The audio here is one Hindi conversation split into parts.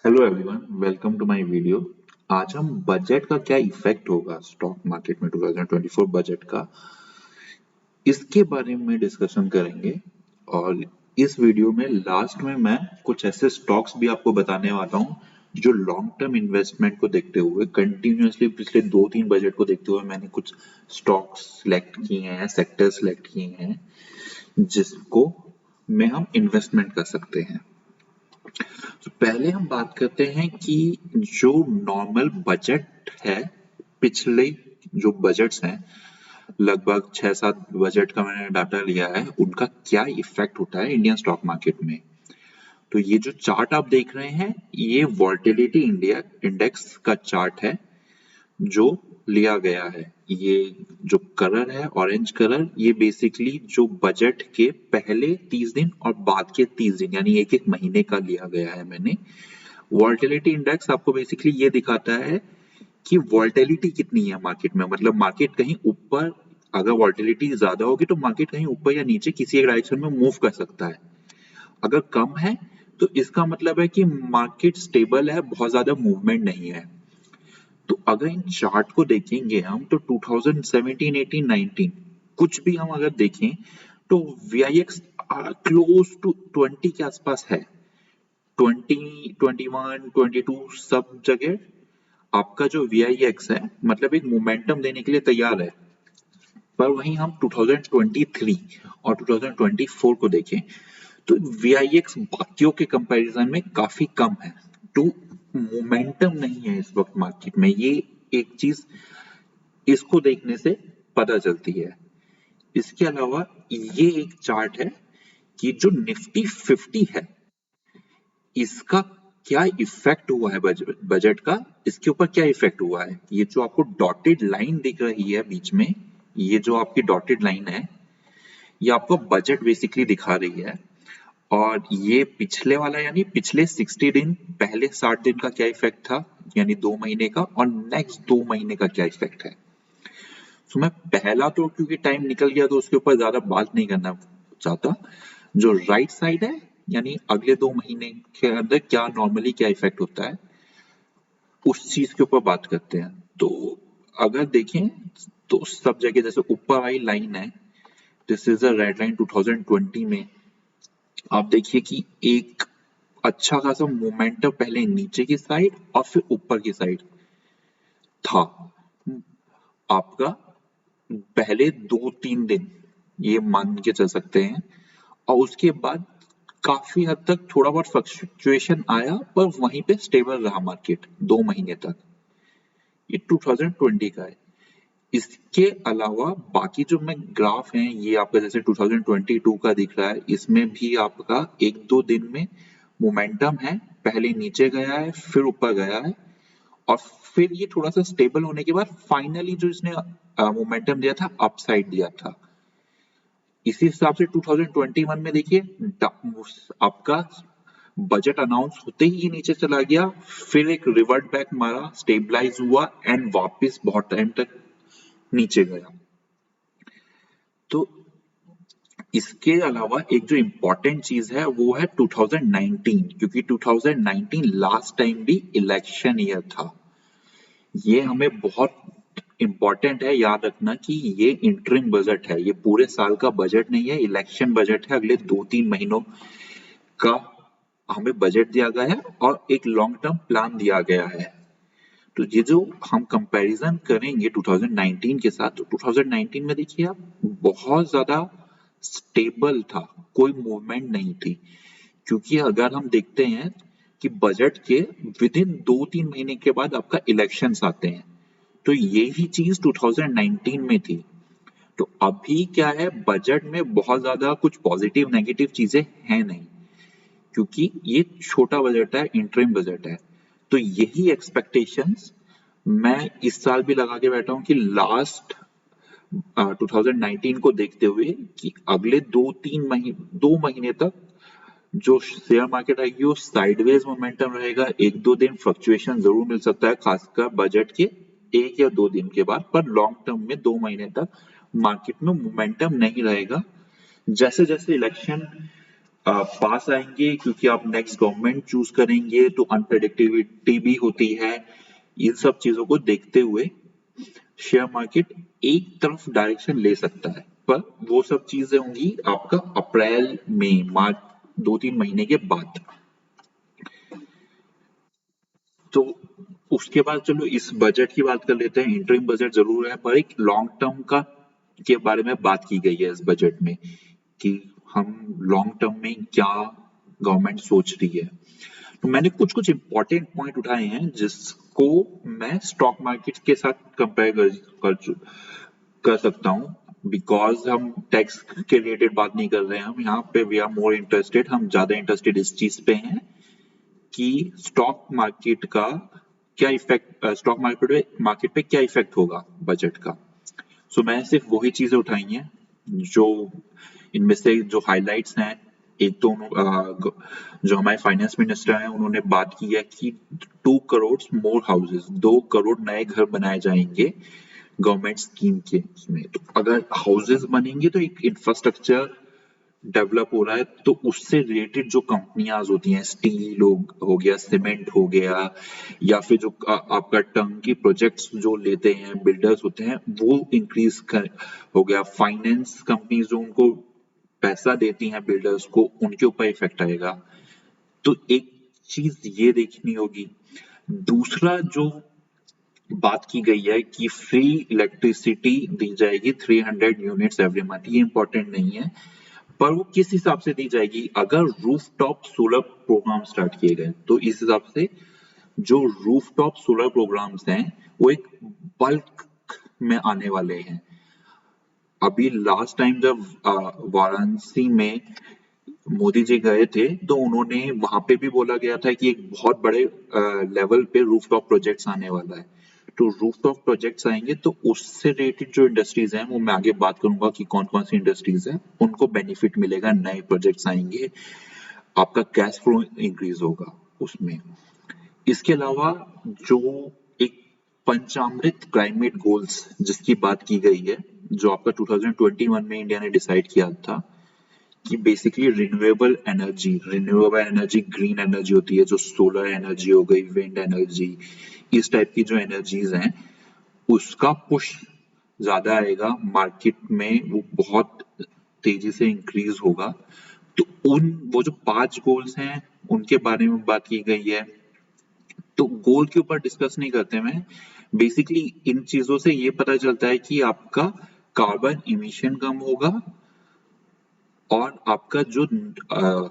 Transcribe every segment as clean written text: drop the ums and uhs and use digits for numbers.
Hello everyone, welcome to my video. आज हम बजट का क्या इफेक्ट होगा स्टॉक मार्केट में 2024 बजट का, इसके बारे में डिस्कशन करेंगे। और इस वीडियो में लास्ट में मैं कुछ ऐसे स्टॉक्स भी आपको बताने वाला हूं जो लॉन्ग टर्म इन्वेस्टमेंट को देखते हुए कंटिन्यूअसली पिछले 2-3 बजट को देखते हुए मैंने कुछ स्टॉक्स सिलेक्ट किए हैं, सेक्टर सिलेक्ट किए हैं जिसको में हम इन्वेस्टमेंट कर सकते हैं। तो पहले हम बात करते हैं कि जो नॉर्मल बजट है, पिछले जो बजट्स हैं, लगभग 6-7 बजट का मैंने डाटा लिया है, उनका क्या इफेक्ट होता है इंडियन स्टॉक मार्केट में। तो ये जो चार्ट आप देख रहे हैं, ये वॉलेटिलिटी इंडिया इंडेक्स का चार्ट है जो लिया गया है। ये जो कलर है, ऑरेंज कलर, ये बेसिकली जो बजट के पहले 30 दिन और बाद के 30 दिन यानी एक एक महीने का लिया गया है मैंने। वॉलेटिलिटी इंडेक्स आपको बेसिकली ये दिखाता है कि वॉलेटिलिटी कितनी है मार्केट में, मतलब मार्केट कहीं ऊपर, अगर वॉलेटिलिटी ज्यादा होगी तो मार्केट कहीं ऊपर या नीचे किसी एक डायरेक्शन में मूव कर सकता है। अगर कम है तो इसका मतलब है कि मार्केट स्टेबल है, बहुत ज्यादा मूवमेंट नहीं है। तो अगर इन चार्ट को देखेंगे हम तो 2017, 18, 19 कुछ भी हम अगर देखें तो VIX क्लोज टू 20 के आसपास है। 20, 21, 22 सब जगह आपका जो VIX है मतलब एक मोमेंटम देने के लिए तैयार है। पर वहीं हम 2023 और 2024 को देखें तो VIX बाकियों के कंपैरिजन में काफी कम है। तो मोमेंटम नहीं है इस वक्त मार्केट में, ये एक चीज इसको देखने से पता चलती है। इसके अलावा ये एक चार्ट है कि जो निफ्टी 50 है, इसका क्या इफेक्ट हुआ है बजट का, इसके ऊपर क्या इफेक्ट हुआ है। ये जो आपको डॉटेड लाइन दिख रही है बीच में, ये जो आपकी डॉटेड लाइन है, ये आपको बजट बेसिकली दिखा रही है। और ये पिछले वाला यानी पिछले 60 दिन, पहले 60 दिन का क्या इफेक्ट था यानी 2 महीने का, और नेक्स्ट 2 महीने का क्या इफेक्ट है। तो मैं पहला तो क्योंकि टाइम निकल गया तो उसके ऊपर ज्यादा बात नहीं करना चाहता। जो राइट साइड है यानी अगले 2 महीने के अंदर क्या नॉर्मली क्या इफेक्ट होता है, उस चीज के ऊपर बात करते हैं। तो अगर देखें तो सब जगह जैसे ऊपर वाली लाइन है, this is a red line 2020 में, आप देखिए कि एक अच्छा खासा मोमेंटम पहले नीचे की साइड और फिर ऊपर की साइड था आपका पहले 2-3 दिन, ये मान के चल सकते हैं। और उसके बाद काफी हद तक थोड़ा बहुत फ्लक्चुएशन आया पर वहीं पे स्टेबल रहा मार्केट 2 महीने तक। ये 2020 का है। इसके अलावा बाकी जो मैं ग्राफ हैं, ये आपका जैसे 2022 का दिख रहा है, इसमें भी आपका 1-2 दिन में मोमेंटम है, पहले नीचे गया है फिर ऊपर गया है और फिर ये थोड़ा सा स्टेबल होने के बाद फाइनली जो इसने मोमेंटम दिया था अपसाइड दिया था। इसी हिसाब से 2021 में देखिए आपका बजट अनाउंस होते ही ये नीचे चला गया, फिर एक रिवर्ट बैक मारा, स्टेबलाइज हुआ एंड वापस बहुत टाइम तक नीचे गया। तो इसके अलावा एक जो इम्पोर्टेंट चीज है वो है 2019, क्योंकि 2019 लास्ट टाइम भी इलेक्शन ईयर था। ये हमें बहुत इम्पोर्टेंट है याद रखना कि ये इंटरिम बजट है, ये पूरे साल का बजट नहीं है, इलेक्शन बजट है। अगले 2-3 महीनों का हमें बजट दिया गया है और एक लॉन्ग टर्म प्लान दिया गया है। तो ये जो हम कंपैरिजन करेंगे 2019 के साथ, तो 2019 में देखिए आप बहुत ज्यादा स्टेबल था, कोई मूवमेंट नहीं थी। क्योंकि अगर हम देखते हैं कि बजट के विद इन 2-3 महीने के बाद आपका इलेक्शंस आते हैं, तो यही चीज 2019 में थी। तो अभी क्या है, बजट में बहुत ज्यादा कुछ पॉजिटिव नेगेटिव चीजें हैं नहीं, क्योंकि ये छोटा बजट है, इंटरिम बजट है। तो यही एक्सपेक्टेशंस मैं इस साल भी लगा के बैठा हूं कि लास्ट 2019 को देखते हुए कि अगले 2 महीने तक जो शेयर मार्केट आएगी वो साइडवेज मोमेंटम रहेगा। 1-2 दिन फ्लक्चुएशन जरूर मिल सकता है, खासकर बजट के 1 या 2 दिन के बाद, पर लॉन्ग टर्म में 2 महीने तक मार्केट में मोमेंटम नहीं रहेगा। जैसे जैसे इलेक्शन पास आएंगे, क्योंकि आप नेक्स्ट गवर्नमेंट चूज करेंगे तो अनप्रेडिक्टेबिलिटी भी होती है। इन सब चीजों को देखते हुए शेयर मार्केट एक तरफ डायरेक्शन ले सकता है, पर वो सब चीजें होंगी आपका अप्रैल मई मार्च 2-3 महीने के बाद। तो उसके बाद चलो इस बजट की बात कर लेते हैं। इंटरिम बजट जरूर है, पर एक लॉन्ग टर्म का के बारे में बात की गई है इस बजट में कि हम लॉन्ग टर्म में क्या गवर्नमेंट सोच रही है। तो मैंने कुछ कुछ इंपॉर्टेंट पॉइंट उठाए हैं जिसको मैं स्टॉक मार्केट के साथ कंपेयर कर सकता हूँ। बिकॉज हम टैक्स के रिलेटेड बात नहीं कर रहे हैं, हम यहाँ पे वी आर मोर इंटरेस्टेड, हम ज्यादा इंटरेस्टेड इस चीज पे हैं कि स्टॉक मार्केट का क्या इफेक्ट, स्टॉक मार्केट पे क्या इफेक्ट होगा बजट का। सो मैं सिर्फ वही चीजें उठाई हैं जो इनमें से जो हाइलाइट्स हैं। एक तो जो हमारे फाइनेंस मिनिस्टर हैं उन्होंने बात की है कि 2 करोड़ मोर हाउसेस, 2 करोड़ नए घर बनाए जाएंगे गवर्नमेंट स्कीम के उसमें। तो अगर हाउसेस बनेंगे तो एक इंफ्रास्ट्रक्चर डेवलप हो रहा है, तो उससे रिलेटेड जो कंपनियां होती हैं, स्टील हो गया, सीमेंट हो गया, या फिर जो आपका टर्नकी प्रोजेक्ट्स जो लेते हैं बिल्डर्स होते हैं, वो इंक्रीज हो गया। फाइनेंस कंपनीज जो उनको पैसा देती हैं बिल्डर्स को, उनके ऊपर इफेक्ट आएगा। तो एक चीज ये देखनी होगी। दूसरा जो बात की गई है कि फ्री इलेक्ट्रिसिटी दी जाएगी 300 यूनिट्स एवरी मंथ, ये इंपॉर्टेंट नहीं है, पर वो किस हिसाब से दी जाएगी। अगर रूफटॉप सोलर प्रोग्राम स्टार्ट किए गए तो इस हिसाब से जो रूफटॉप सोलर प्रोग्राम्स हैं वो एक बल्क में आने वाले हैं। अभी लास्ट टाइम जब वाराणसी में मोदी जी गए थे तो उन्होंने वहां पे भी बोला गया था कि एक बहुत बड़े लेवल पे रूफटॉप प्रोजेक्ट्स आने वाला है। तो रूफटॉप प्रोजेक्ट्स आएंगे तो उससे रिलेटेड जो इंडस्ट्रीज हैं वो मैं आगे बात करूंगा कि कौन कौन सी इंडस्ट्रीज हैं उनको बेनिफिट मिलेगा, नए प्रोजेक्ट्स आएंगे, आपका कैश फ्लो इंक्रीज होगा उसमें। इसके अलावा जो एक पंचामृत क्लाइमेट गोल्स जिसकी बात की गई है, जो आपका 2021 में इंडिया ने डिसाइड किया था कि basically renewable energy green energy होती है, जो सोलर एनर्जी हो गई, विंड एनर्जी, इस टाइप की जो एनर्जीज हैं उसका पुश ज्यादा आएगा मार्केट में, वो बहुत तेजी से इंक्रीज होगा। तो वो जो 5 गोल्स हैं उनके बारे में बात की गई है। तो गोल के ऊपर डिस्कस नहीं करते मैं, बेसिकली इन चीजों से ये पता चलता है कि आपका कार्बन इमिशन कम होगा और आपका जो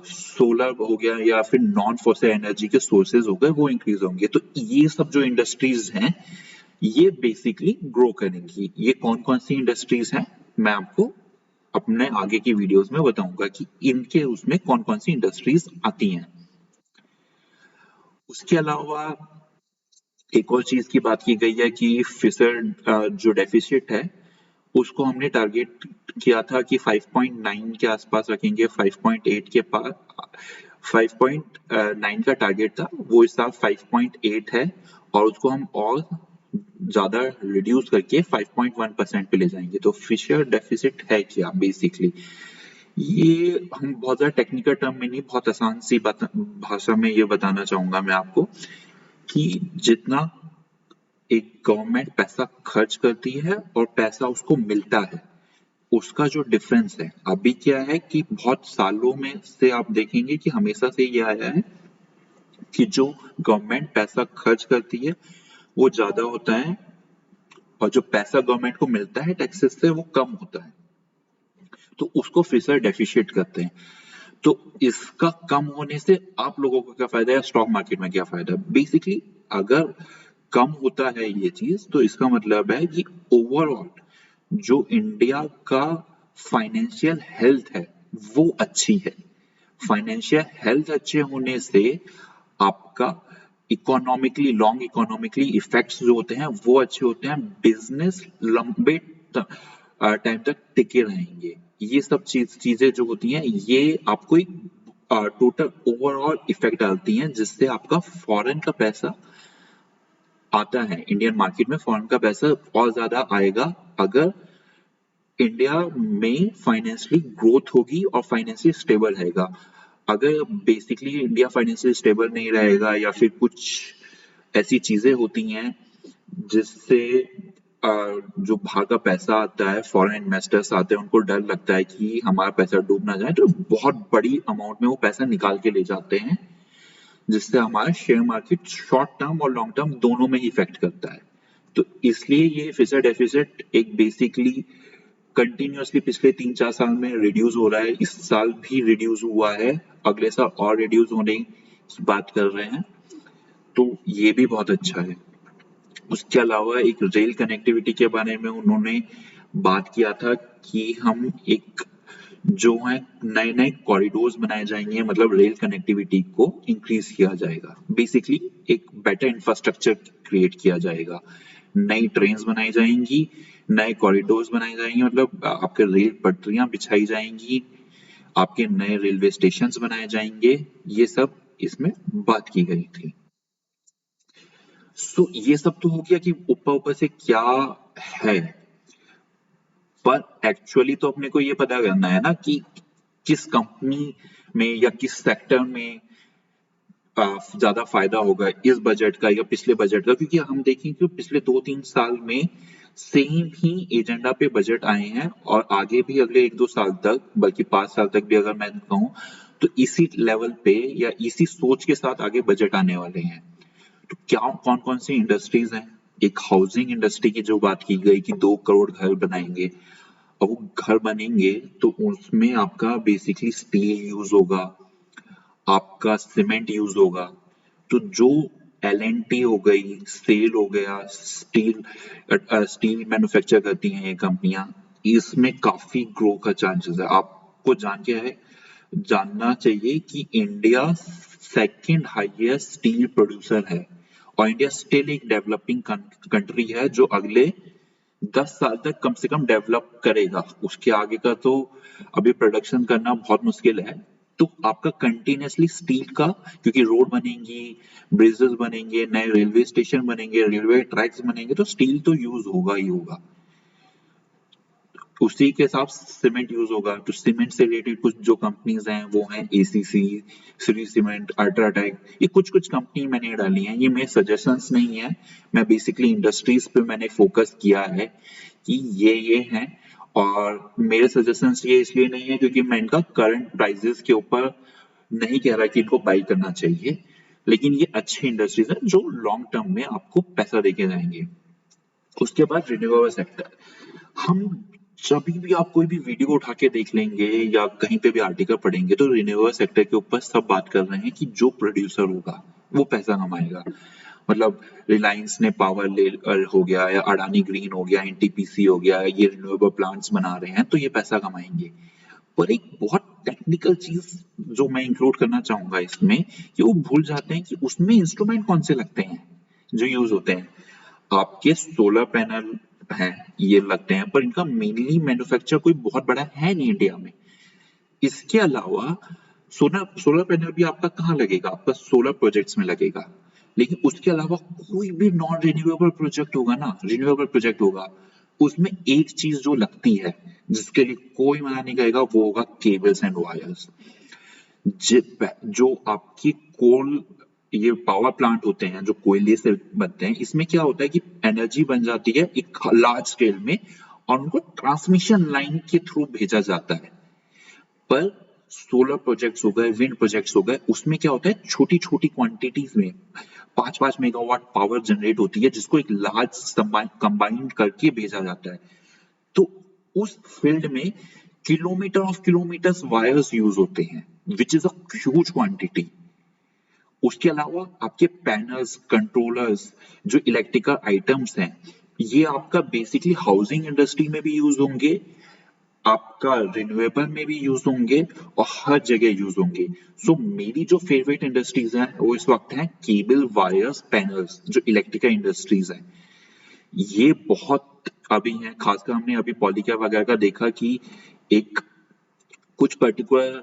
सोलर हो गया या फिर नॉन फॉसिल एनर्जी के सोर्सेज हो गए वो इंक्रीज होंगे। तो ये सब जो इंडस्ट्रीज हैं ये बेसिकली ग्रो करेंगी। ये कौन कौन सी इंडस्ट्रीज हैं मैं आपको अपने आगे की वीडियोस में बताऊंगा कि इनके उसमें कौन कौन सी इंडस्ट्रीज आती हैं। उसके अलावा एक और चीज की बात की गई है कि फिशर जो डेफिसिट है उसको हमने टारगेट किया था कि 5.9 के आसपास रखेंगे, 5.8 के पास 5.9 का टारगेट था, वो इस साल 5.8 है और उसको हम और ज्यादा रिड्यूस करके 5.1% पे ले जाएंगे। तो फिशर डेफिसिट है क्या बेसिकली, ये हम बहुत ज्यादा टेक्निकल टर्म में नहीं, बहुत आसान सी भाषा में ये बताना चाहूंगा मैं आपको कि जितना एक गवर्नमेंट पैसा खर्च करती है और पैसा उसको मिलता है उसका जो डिफरेंस है, अभी क्या है कि बहुत सालों में से आप देखेंगे कि हमेशा से ये आया है कि जो गवर्नमेंट पैसा खर्च करती है वो ज्यादा होता है और जो पैसा गवर्नमेंट को मिलता है टैक्सेस से वो कम होता है, तो उसको फिशर डेफिशिएट कहते हैं। तो इसका कम होने से आप लोगों को क्या फायदा है, स्टॉक मार्केट में क्या फायदा है। बेसिकली अगर कम होता है ये चीज तो इसका मतलब है कि ओवरऑल जो इंडिया का फाइनेंशियल हेल्थ है वो अच्छी है। फाइनेंशियल हेल्थ अच्छे होने से आपका इकोनॉमिकली, लॉन्ग इकोनॉमिकली इफेक्ट्स जो होते हैं वो अच्छे होते हैं, बिजनेस लंबे टाइम तक टिके रहेंगे। ये सब चीजें जो होती हैं ये आपको एक टोटल ओवरऑल इफेक्ट डालती हैं जिससे आपका फॉरेन का पैसा आता है इंडियन मार्केट में, फॉरेन का पैसा और ज्यादा आएगा अगर इंडिया में फाइनेंशियली ग्रोथ होगी और फाइनेंशियली स्टेबल रहेगा। अगर बेसिकली इंडिया फाइनेंशियल स्टेबल नहीं रहेगा या फिर कुछ ऐसी चीजें होती हैं जिससे जो बाहर का पैसा आता है, फॉरेन इन्वेस्टर्स आते हैं, उनको डर लगता है कि हमारा पैसा डूब ना जाए, तो बहुत बड़ी अमाउंट में वो पैसा निकाल के ले जाते हैं, जिससे हमारा शेयर मार्केट शॉर्ट टर्म और लॉन्ग टर्म दोनों में ही इफेक्ट करता है। तो इसलिए ये फिक्स्ड डेफिसिट एक बेसिकली कंटिन्यूअसली पिछले 3-4 साल में रिड्यूस हो रहा है, इस साल भी रिड्यूस हुआ है, अगले साल और रिड्यूस होने की बात कर रहे हैं, तो ये भी बहुत अच्छा है। उसके अलावा एक रेल कनेक्टिविटी के बारे में उन्होंने बात किया था कि हम एक जो है नए नए कॉरिडोर्स बनाए जाएंगे, मतलब रेल कनेक्टिविटी को इंक्रीज किया जाएगा, बेसिकली एक बेटर इंफ्रास्ट्रक्चर क्रिएट किया जाएगा, नई ट्रेन्स बनाई जाएंगी, नए कॉरिडोर्स बनाए जाएंगे, मतलब आपके रेल पटरियां बिछाई जाएंगी, आपके नए रेलवे स्टेशन बनाए जाएंगे, ये सब इसमें बात की गई थी। सो ये सब तो हो गया कि ऊपर ऊपर से क्या है, पर एक्चुअली तो अपने को ये पता करना है ना कि किस कंपनी में या किस सेक्टर में ज्यादा फायदा होगा, इस बजट का या पिछले बजट का, क्योंकि हम देखें कि पिछले 2-3 साल में सेम ही एजेंडा पे बजट आए हैं और आगे भी अगले 1-2 साल तक, बल्कि 5 साल तक भी अगर मैं कहूँ तो इसी लेवल पे या इसी सोच के साथ आगे बजट आने वाले हैं। तो क्या कौन कौन सी इंडस्ट्रीज हैं? एक हाउसिंग इंडस्ट्री की जो बात की गई कि 2 करोड़ घर बनाएंगे, और वो घर बनेंगे तो उसमें आपका बेसिकली स्टील यूज होगा, आपका सीमेंट यूज होगा, तो जो एल&टी हो गई, सेल हो गया, स्टील मैन्युफैक्चर करती हैं ये कंपनियां, इसमें काफी ग्रो का चांसेस है। आपको जानना चाहिए कि India second highest steel producer है और इंडिया स्टिल एक डेवलपिंग कंट्री है जो अगले 10 साल तक कम से कम डेवलप करेगा, उसके आगे का तो अभी प्रोडक्शन करना बहुत मुश्किल है। तो आपका कंटिन्यूसली स्टील का, क्योंकि रोड बनेंगी, ब्रिजेस बनेंगे, नए रेलवे स्टेशन बनेंगे, रेलवे ट्रैक्स बनेंगे, तो स्टील तो यूज होगा ही होगा। उसी के साथ सीमेंट यूज होगा, तो सीमेंट से रिलेटेड कुछ जो कंपनीज हैं वो हैं एसीसी, श्री सीमेंट, अल्ट्राटेक, ये कुछ कुछ कंपनी मैंने डाली हैं, ये मेरे सजेशंस नहीं है, मैं बेसिकली इंडस्ट्रीज पे मैंने फोकस किया है कि ये हैं, और मेरे सजेशंस ये इसलिए नहीं है क्योंकि मैं इनका करंट प्राइसेस के ऊपर नहीं कह रहा कि इनको बाई करना चाहिए, लेकिन ये अच्छी इंडस्ट्रीज है जो लॉन्ग टर्म में आपको पैसा देके जाएंगे। उसके बाद रिन्यूएबल सेक्टर, हम जब भी आप कोई भी वीडियो उठा के देख लेंगे या कहीं पे भी आर्टिकल पढ़ेंगे तो रिन्यूएबल सेक्टर के ऊपर सब बात कर रहे हैं कि जो प्रोड्यूसर होगा वो पैसा कमाएगा, मतलब रिलायंस ने पावर ले हो गया या अडानी ग्रीन हो गया, एनटीपीसी हो गया, ये रिन्यूएबल प्लांट्स बना रहे हैं तो ये पैसा कमाएंगे। पर एक बहुत टेक्निकल चीज जो मैं इंक्लूड करना चाहूंगा इसमें, कि वो भूल जाते हैं कि उसमें इंस्ट्रूमेंट कौन से लगते हैं जो यूज होते हैं। आपके सोलर पैनल हैं, ये लगते हैं, पर इनका मेनली मैन्युफैक्चर कोई बहुत बड़ा है नहीं इंडिया में। इसके अलावा सोलर पैनल भी आपका कहाँ लगेगा? आपका सोलर प्रोजेक्ट्स में लगेगा, लेकिन उसके अलावा कोई भी नॉन रिन्यूएबल प्रोजेक्ट होगा ना, रिन्यूएबल प्रोजेक्ट होगा, उसमें एक चीज जो लगती है जिसके लिए कोई मना नहीं करेगा, वो होगा केबल्स एंड वायर्स। जो आपकी कोल, ये पावर प्लांट होते हैं जो कोयले से बनते हैं, इसमें क्या होता है कि एनर्जी बन जाती है एक लार्ज स्केल में और उनको ट्रांसमिशन लाइन के थ्रू भेजा जाता है। पर सोलर प्रोजेक्ट्स हो गए, विंड प्रोजेक्ट्स हो गए, उसमें क्या होता है छोटी छोटी क्वांटिटीज में 5-5 मेगावाट पावर जनरेट होती है जिसको एक लार्ज कंबाइंड करके भेजा जाता है। तो उस फील्ड में kilometre of kilometres wires use होते हैं, which is a huge quantity. उसके अलावा आपके पैनल्स, कंट्रोलर्स, जो इलेक्ट्रिकल आइटम्स हैं, ये आपका बेसिकली हाउसिंग इंडस्ट्री में भी यूज होंगे, आपका रिन्यूएबल में भी यूज होंगे और हर जगह यूज होंगे। सो मेरी जो फेवरेट इंडस्ट्रीज हैं वो इस वक्त हैं केबल, वायर्स, पैनल्स, जो इलेक्ट्रिकल इंडस्ट्रीज हैं, ये बहुत अभी हैं। खासकर हमने अभी पॉलीकैब वगैरह का देखा कि एक कुछ पर्टिकुलर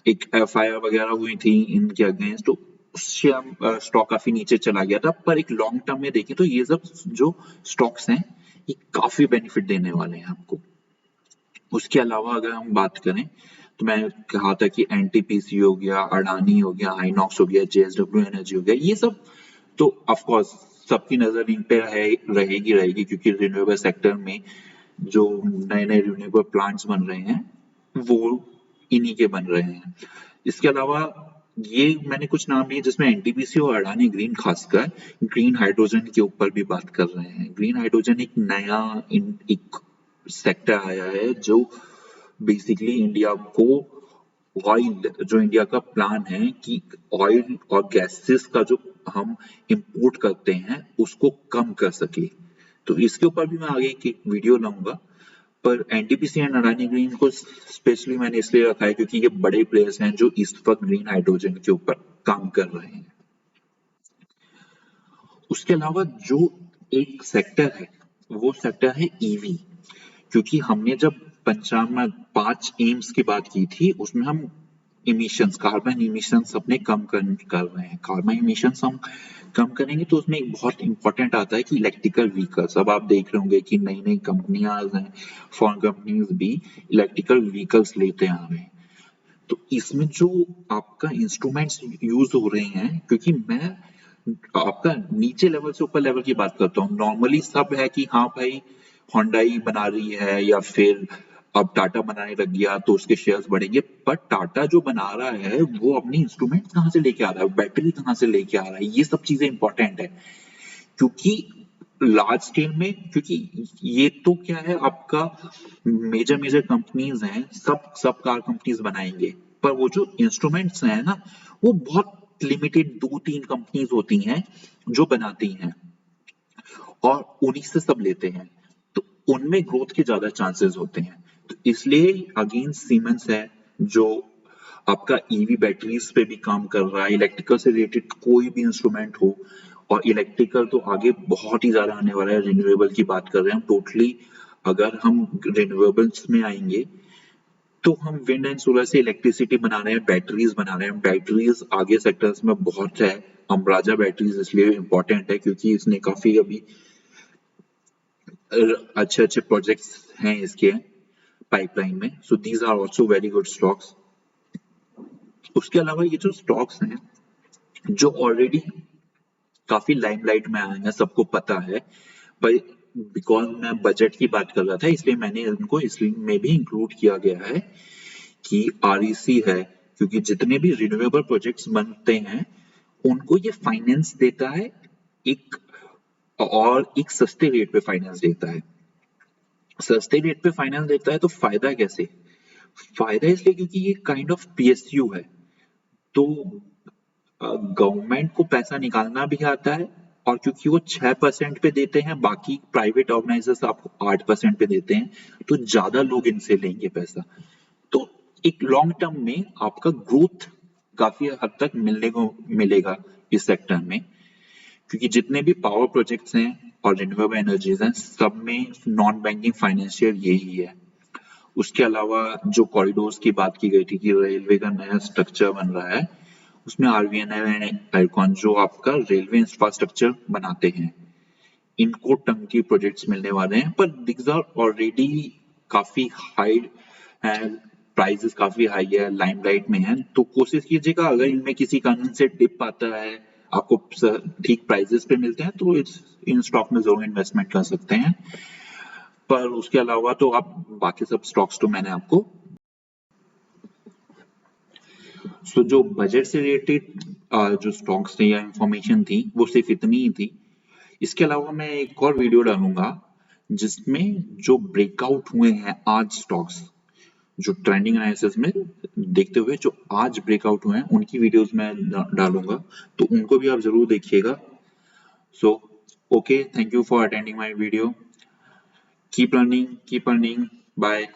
एक एफआईआर वगैरह हुई थी इनके अगेंस्ट, तो उससे स्टॉक काफी नीचे चला गया था, पर एक लॉन्ग टर्म में देखें तो ये सब जो स्टॉक्स हैं ये काफी बेनिफिट देने वाले हैं आपको। उसके अलावा अगर हम बात करें तो मैं कहा था कि एनटीपीसी हो गया, अडानी हो गया, आइनॉक्स हो गया, जेएसडब्ल्यू एनर्जी हो गया, ये सब तो ऑफ कोर्स सबकी नजर इन पे रहेगी क्योंकि रिन्यूएबल सेक्टर में जो नए नए रिन्यूएबल प्लांट्स बन रहे हैं वो इन्हीं के बन रहे हैं। इसके अलावा ये मैंने कुछ नाम लिए जिसमें एनटीपीसी और अडानी ग्रीन खासकर ग्रीन हाइड्रोजन के ऊपर भी बात कर रहे हैं। ग्रीन हाइड्रोजन एक नया एक सेक्टर आया है जो बेसिकली इंडिया को ऑयल, जो इंडिया का प्लान है कि ऑयल और गैसेस का जो हम इंपोर्ट करते हैं उसको कम कर सके, तो इसके ऊपर भी मैं आगे एक वीडियो लाऊंगा। पर एनटीपीसी एंड अडानी ग्रीन को स्पेशली मैंने इसलिए रखा है क्योंकि ये बड़े प्लेयर्स हैं जो इस वक्त ग्रीन हाइड्रोजन के ऊपर काम कर रहे हैं। उसके अलावा जो एक सेक्टर है वो सेक्टर है ईवी, क्योंकि हमने जब पंचांग में 5 एम्स की बात की थी उसमें हम इमिशंस, कार्बन इमिशंस अपने कम कर रहे हैं। कार्बन इमिशंस हम कम करेंगे तो उसमें एक बहुत इंपॉर्टेंट आता है कि इलेक्ट्रिकल व्हीकल्स। अब आप देख रहे होंगे कि नई नई कंपनियां हैं, फॉरेन कंपनीज भी इलेक्ट्रिकल व्हीकल्स लेते आ रहे हैं। तो इसमें जो आपका इंस्ट्रूमेंट्स यूज हो रहे हैं, क्योंकि मैं आपका नीचे लेवल से ऊपर लेवल की बात करता हूँ, नॉर्मली सब है कि हाँ भाई होंडाई बना रही है या फिर अब टाटा बनाने लग गया तो उसके शेयर्स बढ़ेंगे, पर टाटा जो बना रहा है वो अपनी इंस्ट्रूमेंट कहाँ से लेके आ रहा है, बैटरी कहाँ से लेके आ रहा है, ये सब चीजें इंपॉर्टेंट है। क्योंकि लार्ज स्केल में, क्योंकि ये तो क्या है आपका मेजर मेजर कंपनीज हैं, सब कार कंपनीज बनाएंगे, पर वो जो इंस्ट्रूमेंट्स हैं ना वो बहुत लिमिटेड 2-3 कंपनीज होती हैं जो बनाती हैं और उन्हीं से सब लेते हैं, तो उनमें ग्रोथ के ज्यादा चांसेस होते हैं। तो इसलिए अगेन सीमेंस है जो आपका ईवी बैटरीज पे भी काम कर रहा है, इलेक्ट्रिकल से रिलेटेड कोई भी इंस्ट्रूमेंट हो, और इलेक्ट्रिकल तो आगे बहुत ही ज्यादा आने वाला है। रिन्यूएबल की बात कर रहे हैं हम टोटली, अगर हम रिन्यूएबल्स में आएंगे तो हम विंड एंड सोलर से इलेक्ट्रिसिटी बना रहे हैं, बैटरीज बना रहे हैं। बैटरीज आगे सेक्टर्स में बहुत है, अम्ब्राजा बैटरीज इसलिए इंपॉर्टेंट है क्योंकि इसने काफी अभी अच्छे अच्छे प्रोजेक्ट्स हैं इसके पाइपलाइन में, so these are also very good stocks. उसके अलावा ये जो स्टॉक्स हैं जो ऑलरेडी काफी लाइमलाइट में आए हैं, सबको पता है, पर बिकॉज मैं बजट की बात कर रहा था इसलिए मैंने इनको इसलिए में भी इंक्लूड किया गया है कि आरईसी है, क्योंकि जितने भी रिन्यूएबल प्रोजेक्ट्स बनते हैं उनको ये फाइनेंस देता है एक, और एक सस्ते रेट पे फाइनेंस देता है। सस्ते रेट पे फाइनेंस देता है तो फायदा कैसे? फायदा इसलिए क्योंकि ये काइंड ऑफ पीएसयू है, तो गवर्नमेंट को पैसा निकालना भी आता है, और क्योंकि वो 6% पे देते हैं, बाकी प्राइवेट ऑर्गेनाइजर्स आपको 8% पे देते हैं, तो ज्यादा लोग इनसे लेंगे पैसा। तो एक लॉन्ग टर्म में आपका ग्रोथ काफी हद तक मिलने को मिलेगा इस सेक्टर में, क्योंकि जितने भी पावर प्रोजेक्ट्स हैं और रिन्यूएबल एनर्जीज हैं सब में नॉन बैंकिंग फाइनेंशियल यही है। उसके अलावा जो कॉरिडोर्स की बात की गई थी कि रेलवे का नया स्ट्रक्चर बन रहा है, उसमें आरवीएनएल एंड एल्कॉन जो आपका रेलवे इंफ्रास्ट्रक्चर बनाते हैं, इनको टंकी प्रोजेक्ट्स मिलने वाले हैं, पर दिस आर ऑलरेडी काफी हाई है, प्राइसेस काफी हाई है, लाइमलाइट में है, तो कोशिश कीजिएगा अगर इनमें किसी कारण से डिप आता है, आपको ठीक प्राइसेस पे मिलते हैं तो इन स्टॉक में जरूर इन्वेस्टमेंट कर सकते हैं। पर उसके अलावा तो आप बाकी सब स्टॉक्स तो मैंने आपको, सो जो बजट से रिलेटेड जो स्टॉक्स थे या इंफॉर्मेशन थी वो सिर्फ इतनी ही थी। इसके अलावा मैं एक और वीडियो डालूंगा जिसमें जो ब्रेकआउट हुए हैं आज स्टॉक्स, जो ट्रेंडिंग एनालिसिस में देखते हुए जो आज ब्रेकआउट हुए हैं उनकी वीडियोस मैं डालूंगा, तो उनको भी आप जरूर देखिएगा। So okay, thank you for attending my video, keep learning, keep earning, bye.